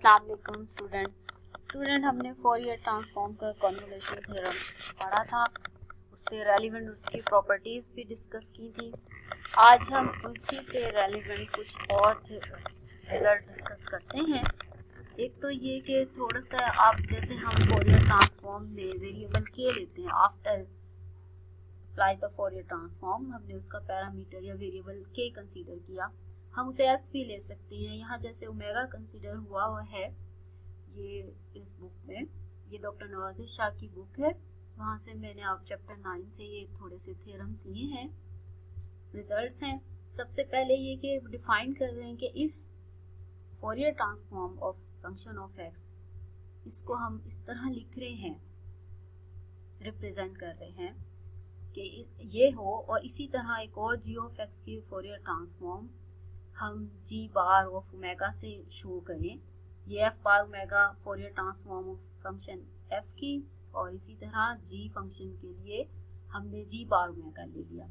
अस्सलाम वालेकुम स्टूडेंट हमने फोरियर ट्रांसफॉर्म का कन्वोल्यूशन थ्योरम पढ़ा था। उससे रेलिवेंट उसकी प्रॉपर्टीज़ भी डिस्कस की थी। आज हम उसी से रेलिवेंट कुछ और रिजल्ट डिस्कस करते हैं। एक तो ये कि थोड़ा सा आप जैसे हम फोरियर ट्रांसफॉर्म में वेरिएबल के लेते हैं, after apply the Fourier transform हमने उसका पैरामीटर या वेरिएबल के कंसीडर किया, हम उसे एस भी ले सकते हैं। यहाँ जैसे ओमेगा कंसीडर हुआ है, ये इस बुक में, ये डॉक्टर नवाजिश शाह की बुक है, वहाँ से मैंने आप चैप्टर 9 से ये थोड़े से थ्योरम्स लिए हैं। रिजल्ट्स हैं, सबसे पहले ये कि डिफाइन कर रहे हैं कि if Fourier transform of function of x, इसको हम इस तरह लिख रहे हैं, रिप्रेजेंट कर रहे हैं कि ये हो, और इसी तरह एक और जी ऑफ एक्स की फोरियर ट्रांसफॉर्म हम जी बार ऑफ ओमेगा से शो करें। ये F bar omega Fourier transform of function F की, और इसी तरह जी फंक्शन के लिए हमने जी बार ओमेगा ले लिया।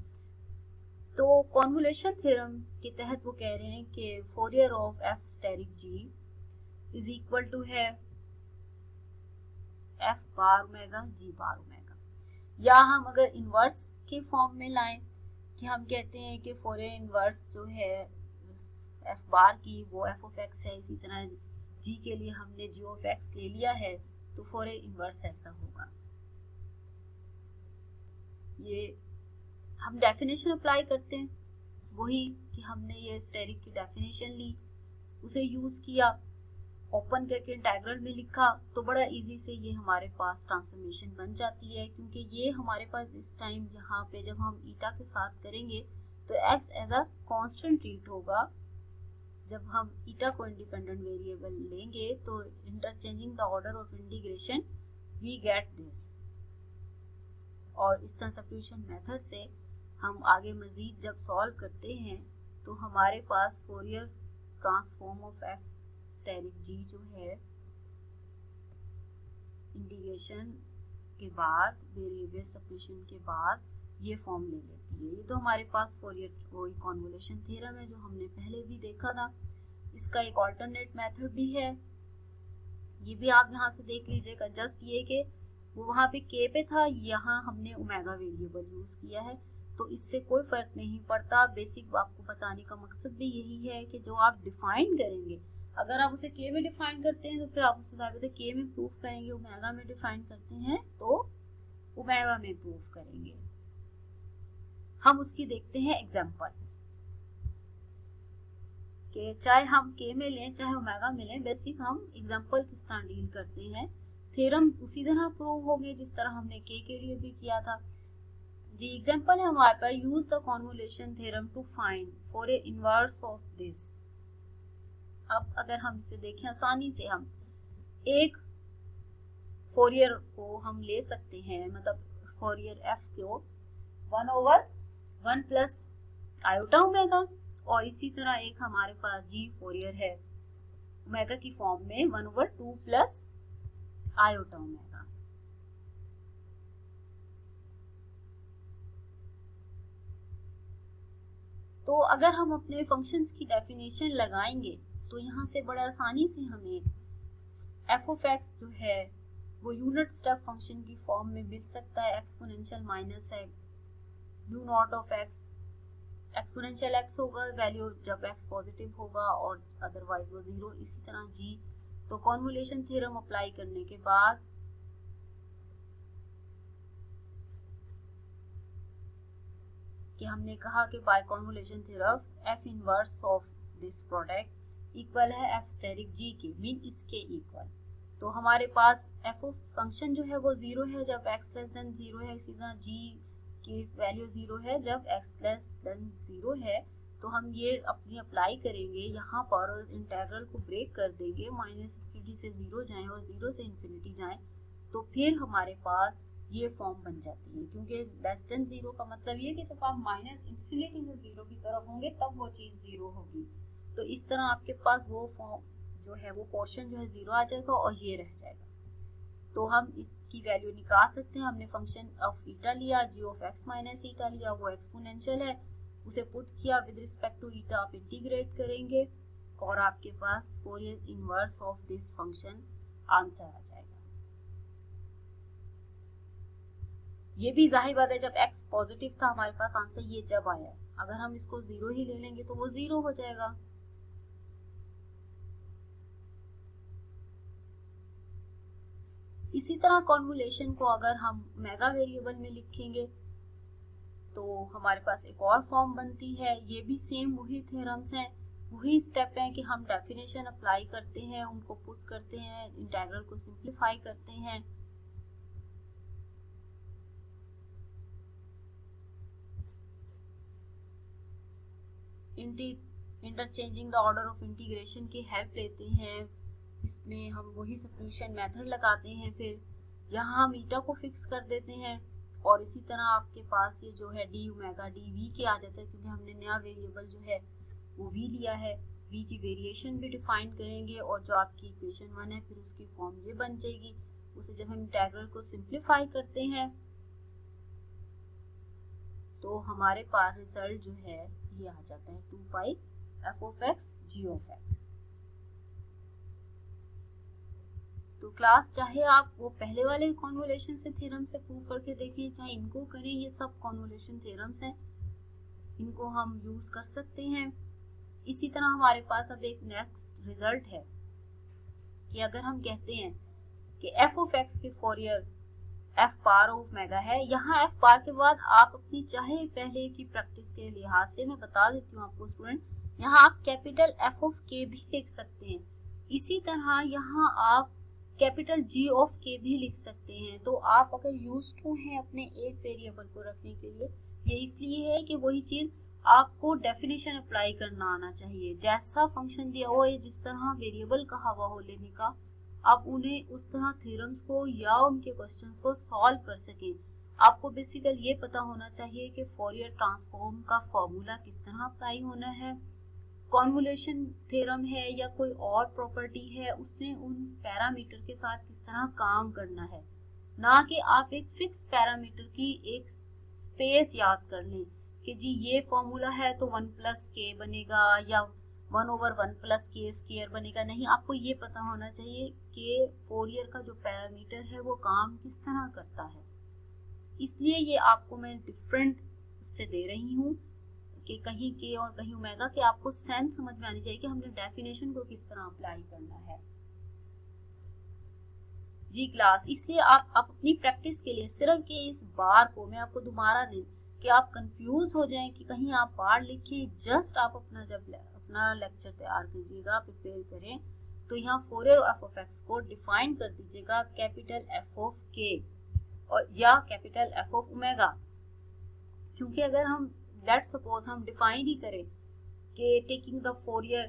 तो कॉन्वोल्यूशन थ्योरम के तहत वो कह रहे हैं कि Fourier of F asterisk G is equal to है F bar omega G bar omega. या हम अगर इनवर्स के फॉर्म में लाएं कि हम कहते हैं कि फोरियर इनवर्स जो है एफ बार की वो एफ ऑफ एक्स है, इसी तरह जी के लिए हमने जी ऑफ एक्स ले लिया है, तो फोरियर इनवर्स ऐसा होगा। ये हम डेफिनेशन अप्लाई करते हैं, वही कि हमने ये स्टेरिक की डेफिनेशन ली, उसे यूज किया, ओपन करके इंटीग्रल में लिखा, तो बड़ा इजी से ये हमारे पास ट्रांसफॉर्मेशन बन जाती है। क्योंकि ये हमारे पास इस टाइम यहाँ पे जब हम ईटा के साथ करेंगे तो X as a constant treat होगा। जब हम ईटा को इंडिपेंडेंट वेरिएबल लेंगे तो interchanging the order of integration we get this, और इस तरह सब्स्टिट्यूशन मेथड से हम आगे मजीद जब सॉल्व करते हैं तो हमारे पास Fourier transform of F asterisk g जो है इंटीग्रेशन के बाद वेरिएबल सब्स्टिट्यूशन के बाद ये फॉर्म ले लेती है। ये तो हमारे पास फोरियर कोई कॉन्वोल्यूशन थ्योरम है जो हमने पहले भी देखा था। इसका एक ऑल्टरनेट मेथड भी है, ये भी आप यहाँ से देख लीजिएगा। जस्ट ये कि वो वहाँ पे के पे था, यहाँ हमने ओमेगा वेरिएबल यूज किया है, तो इससे कोई फर्क नहीं पड़ता। बेसिक आपको बताने का मकसद भी यही है कि जो आप डिफाइन करेंगे, अगर आप उसे के में डिफाइन करते हैं तो फिर आप उसे जाकर के में प्रूफ करेंगे, ओमेगा में डिफाइन करते हैं तो ओमेगा में प्रूफ करेंगे। हम उसकी देखते हैं एग्जांपल कि चाहे हम के में लें चाहे ओमेगा में लें, बेसिक हम एग्जांपल किस तरह डील करते हैं। थ्योरम उसी तरह प्रूव होंगे जिस तरह हमने के लिए भी किया था। जी एग्जांपल है हमारे पास, use the convolution theorem to find for a inverse of this. अब अगर हम इसे देखें आसानी से, हम एक फोरियर को हम ले सकते हैं, मतलब फोरियर एफ को 1/1 प्लस आयोटा ओमेगा, और इसी तरह एक हमारे पास जी फोरियर है ओमेगा की फॉर्म में 1/2 प्लस आयोटा ओमेगा। तो अगर हम अपने फंक्शंस की डेफिनेशन लगाएंगे तो यहाँ से बड़ा आसानी से हमें एफ ऑफ एक्स जो है वो यूनिट स्टेप फंक्शन की फॉर्म में मिल सकता है। एक्सपोनेंशियल माइनस है you not of x, exponential x होगा वैल्यू जब एक्स पॉजिटिव होगा और अदरवाइज वो जीरो। इसी तरह जी, तो कॉन्वोल्यूशन थ्योरम अप्लाई करने के बाद कि हमने कहा कि by convolution theorem F inverse of this product equal है एफ स्टेरिक जी के, मीन इसके इक्वल। तो हमारे पास एफ ऑफ फंक्शन जो है वो जीरो है जब एक्स लेस देन जीरो है, इसी तरह जी की वैल्यू जीरो है जब एक्स लेस देन जीरो है। तो हम ये अपनी अप्लाई करेंगे यहाँ पर और इंटीग्रल को ब्रेक कर देंगे, -∞ से जीरो जाएं और जीरो से इन्फिनिटी जाएं, तो फिर हमारे पास ये फॉर्म बन जाती है। क्योंकि लेस देन जीरो का मतलब ये कि जब आप -∞ से जीरो की तरफ होंगे तब वो चीज़ जीरो होगी। तो इस तरह आपके पास वो फॉर्म जो है वो पोर्शन जो है जीरो आ जाएगा और ये रह जाएगा। तो हम इसकी वैल्यू निकाल सकते हैं। हमने फंक्शन ऑफ ईटा लिया, जी ऑफ एक्स माइनस ईटा लिया, वो एक्सपोनेंशियल है, उसे पुट किया विद रिस्पेक्ट टू ईटा, आप इंटीग्रेट करेंगे और आपके पास Fourier inverse of this function answer आ जाएगा। ये भी जाहिर बात है जब x पॉजिटिव था हमारे पास आंसर ये जब आया है, अगर हम इसको 0 ही ले लेंगे तो वो 0 हो जाएगा। इसी तरह कॉन्वोल्यूशन को अगर हम ओमेगा वेरिएबल में लिखेंगे तो हमारे पास एक और फॉर्म बनती है। ये भी सेम वही थ्योरम्स हैं, वही स्टेप हैं कि हम डेफिनेशन अप्लाई करते हैं, उनको पुट करते हैं, इंटीग्रल को सिंप्लीफाई करते हैं। Interchanging the order of integration की हेल्प लेते हैं। इसमें हम वही सब्स्टिट्यूशन मेथड लगाते हैं, फिर यहाँ हम ईटा को फिक्स कर देते हैं और इसी तरह आपके पास ये जो है डी ओमेगा डी वी के आ जाता है, क्योंकि हमने नया वेरिएबल जो है वो वी लिया है। वी की वेरिएशन भी डिफाइन करेंगे और जो आपकी इक्वेशन 1 है फिर उसकी फॉर्म ये बन जाएगी। उसे जब हम इंटीग्रल को सिंप्लीफाई करते हैं तो हमारे पास रिजल्ट जो है ये आ जाता है 2 pi f of x g of x. तो क्लास चाहे आप वो पहले वाले कॉन्वोल्यूशन से थ्योरम से प्रूव करके देखें, चाहे इनको करें, ये सब कॉन्वोल्यूशन थ्योरम्स हैं, इनको हम यूज कर सकते हैं। इसी तरह हमारे पास अब एक नेक्स्ट रिजल्ट है कि अगर हम कहते हैं कि एफ ऑफ एक्स की Fourier F bar of omega है, यहाँ एफ पार के बाद आप अपनी चाहे पहले की प्रैक्टिस के लिहाज से मैं बता देती हूँ आपको स्टूडेंट, यहाँ आप कैपिटल एफ ऑफ के भी लिख सकते हैं। इसी तरह यहाँ आप कैपिटल जी ऑफ के भी लिख सकते हैं। तो आप अगर यूज्ड टू हैं अपने एक वेरिएबल को रखने के लिए, ये इसलिए है कि वही चीज आपको डेफिनेशन अप्लाई करना आना चाहिए। जैसा फंक्शन दिया हुआ है, जिस तरह वेरिएबल कहा हुआ हो लेने का, आप उन्हें उस तरह थ्योरम्स को या उनके क्वेश्चंस को सॉल्व कर सकें। आपको बेसिकली ये पता होना चाहिए कि फोरियर ट्रांसफॉर्म का फॉर्मूला किस तरह अप्लाई होना है, कॉन्वोल्यूशन थ्योरम है या कोई और प्रॉपर्टी है, उसने उन पैरामीटर के साथ किस तरह काम करना है, ना कि आप एक फिक्स पैरामीटर की एक स्पेस याद कर लें कि जी ये फॉर्मूला है तो 1 प्लस के बनेगा या 1/1 प्लस के स्क्वायर बनेगा। नहीं, आपको ये पता होना चाहिए कि फोरियर का जो पैरामीटर है वो काम किस तरह करता है। इसलिए ये आपको मैं डिफरेंट उससे दे रही हूँ कि कहीं के और कहीं ओमेगा के आपको सेंस समझ में आनी चाहिए कि हमने डेफिनेशन को किस तरह अप्लाई करना है। जी क्लास, इसलिए आप अपनी प्रैक्टिस के लिए सिर्फ के इस बार को मैं आपको दोबारा दे कि आप कंफ्यूज हो जाएं कि कहीं आप बार लिखें। जस्ट आप अपना जब अपना लेक्चर तैयार कीजिएगा, प्रिपेयर करें, तो यहाँ फोरियर एफ ऑफ एक्स को डिफाइन कर दीजिएगा कैपिटल एफ ऑफ के और या कैपिटल एफ ऑफ ओमेगा। क्योंकि अगर हम लेट्स सपोज हम डिफाइन ही करें कि taking the Fourier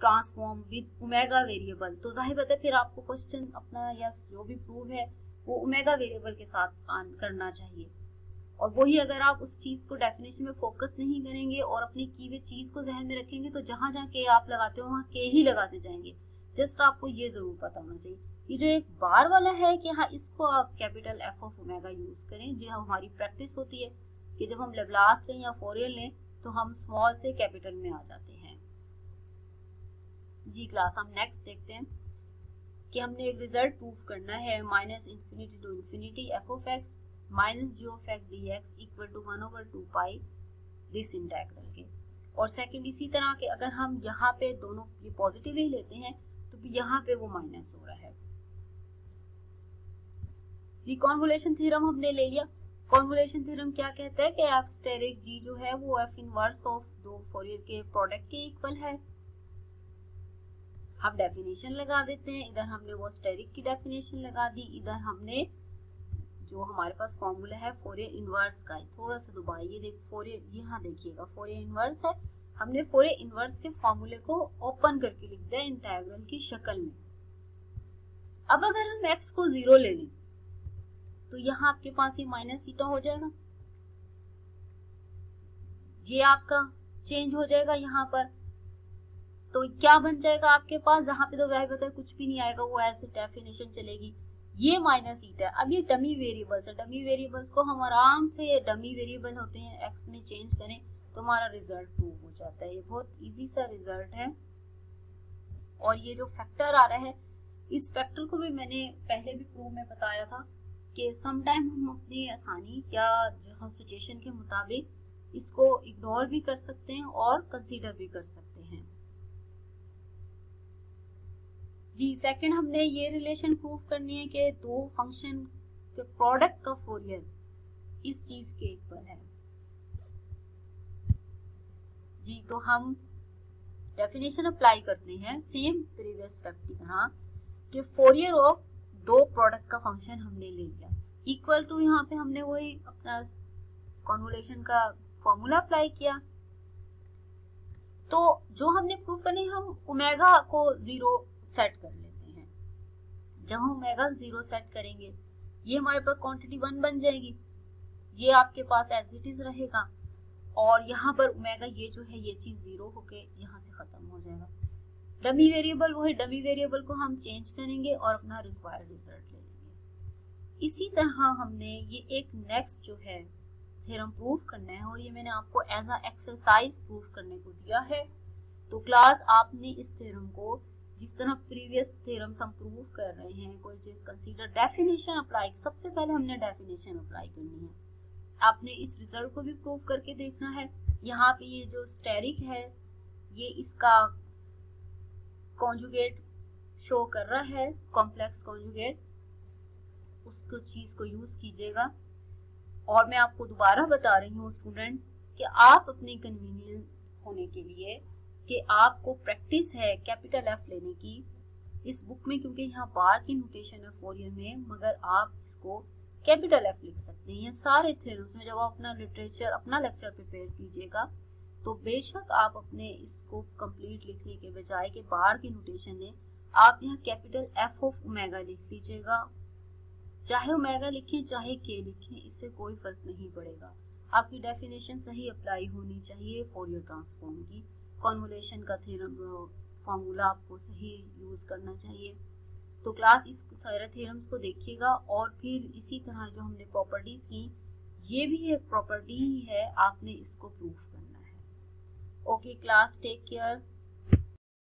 transform with omega variable, तो जाहिर बात है फिर आपको क्वेश्चन अपना या जो भी प्रूव है वो ओमेगा वेरिएबल के साथ करना चाहिए। और वही अगर आप उस चीज को डेफिनेशन में फोकस नहीं करेंगे और अपनी की हुई चीज को जहन में रखेंगे तो जहां जहां के आप लगाते हो वहां के ही लगाते जाएंगे। जस्ट आपको ये जरूर पता होना चाहिए। ये जो एक बार वाला है कि हाँ इसको आप capital F of omega use करें, जो हमारी प्रैक्टिस होती है कि जब हम लेब्लास लें या फोरियर लें तो हम स्मॉल से कैपिटल में आ जाते हैं। जी क्लास, हम नेक्स्ट देखते हैं कि हमने एक रिजल्ट प्रूव करना है -∞ to ∞ F of X minus G of X D X equal to 1/2 pi this integral के। और सेकंड इसी तरह के अगर हम यहाँ पे दोनों ये पॉजिटिव ही लेते हैं तो यहाँ पे वो माइनस हो रहा है। जी कॉन्वोल्यूशन थ्योरम हमने ले लिया। कॉन्वोल्यूशन थ्योरम क्या कहता है कि एफ स्टेरिक जी जो है वो एफ इनवर्स ऑफ दो फोरियर के प्रोडक्ट के इक्वल है। हम डेफिनेशन लगा देते हैं, इधर हमने वो स्टेरिक की डेफिनेशन लगा दी, इधर हमने जो हमारे पास फॉर्मूला है फोरियर इनवर्स का, थोड़ा सा दबाइए, देख फोरियर यहाँ देखिएगा फोरियर इनवर्स है, हमने फोरियर इनवर्स के फॉर्मूले को ओपन करके लिख दिया इंटीग्रल की शक्ल में। अब अगर हम x को 0 ले लें तो यहाँ आपके पास ये माइनस थीटा हो जाएगा, ये आपका चेंज हो जाएगा यहाँ पर। तो क्या बन जाएगा आपके पास, जहाँ पे तो वह बताए कुछ भी नहीं आएगा, वो ऐसे डेफिनेशन चलेगी। ये माइनस थीटा है। अब ये डमी वेरिएबल्स है, डमी वेरिएबल्स को हम आराम से डमी वेरिएबल होते हैं एक्स में चेंज करें तो हमारा रिजल्ट प्रूव हो जाता है। ये बहुत इजी सा रिजल्ट है। और ये जो फैक्टर आ रहा है, इस फैक्टर को भी मैंने पहले भी प्रूफ में बताया था कि समटाइम हम अपनी आसानी या जो सिचुएशन के मुताबिक इसको इग्नोर भी कर सकते हैं और कंसीडर भी कर सकते हैं। जी, सेकंड हमने ये रिलेशन प्रूव करनी है कि दो फंक्शन के प्रोडक्ट का फोरियर इस चीज के इक्वल है। जी, तो हम डेफिनेशन अप्लाई करते हैं सेम प्रीवियस स्टेप की तरह कि फोरियर ऑफ दो प्रोडक्ट का फंक्शन हमने ले लिया इक्वल टू, यहाँ पे हमने वही अपना कॉन्वोल्यूशन का फॉर्मूला अप्लाई किया। तो जो हमने प्रूव करनी है, हम ओमेगा को 0 सेट कर लेते हैं। जब हम ओमेगा 0 सेट करेंगे, ये हमारे पास क्वांटिटी 1 बन जाएगी, ये आपके पास एज इट इज रहेगा, और यहाँ पर ओमेगा ये जो है ये चीज 0 होके यहाँ से खत्म हो जाएगा। डमी वेरिएबल, वही डमी वेरिएबल को हम चेंज करेंगे और अपना रिक्वायर्ड रिजल्ट ले लेंगे। इसी तरह हमने ये एक नेक्स्ट जो है थ्योरम प्रूव करना है, और ये मैंने आपको एज अ एक्सरसाइज प्रूव करने को दिया है। तो क्लास आपने इस थ्योरम को जिस तरह प्रीवियस थ्योरम्स हम प्रूव कर रहे हैं, कोई चीज कंसीडर डेफिनेशन अप्लाई, सबसे पहले हमने डेफिनेशन अप्लाई करनी है। आपने इस रिजल्ट को भी प्रूव करके देखना है। यहाँ पे ये जो स्टेरिक है, ये इसका कॉन्जुगेट शो कर रहा है, कॉम्प्लेक्स कॉन्जुगेट, उसको चीज को यूज कीजिएगा। और मैं आपको दोबारा बता रही हूँ स्टूडेंट कि आप अपने कन्वीनियंस होने के लिए कि आपको प्रैक्टिस है कैपिटल एफ लेने की इस बुक में, क्योंकि यहाँ बार की नोटेशन है फोरियर में, मगर आप इसको कैपिटल एफ लिख सकते हैं। ये सारे थ्योरम्स में जब आप अपना लिटरेचर, अपना लेक्चर प्रिपेयर कीजिएगा, तो बेशक आप अपने इसको कंप्लीट लिखने के बजाय कि बार की नोटेशन है, आप यहाँ कैपिटल एफ ऑफ ओमेगा लिख लीजिएगा। चाहे ओमेगा लिखें चाहे के लिखें, इससे कोई फर्क नहीं पड़ेगा। आपकी डेफिनेशन सही अप्लाई होनी चाहिए फोरियर ट्रांसफॉर्म की, कॉन्वोल्यूशन का थ्योरम फॉर्मूला आपको सही यूज करना चाहिए। तो क्लास इस सारे थ्योरम्स को देखिएगा, और फिर इसी तरह जो हमने प्रॉपर्टीज की, ये भी एक प्रॉपर्टी ही है, आपने इसको प्रूफ करना है। Okay class, take care.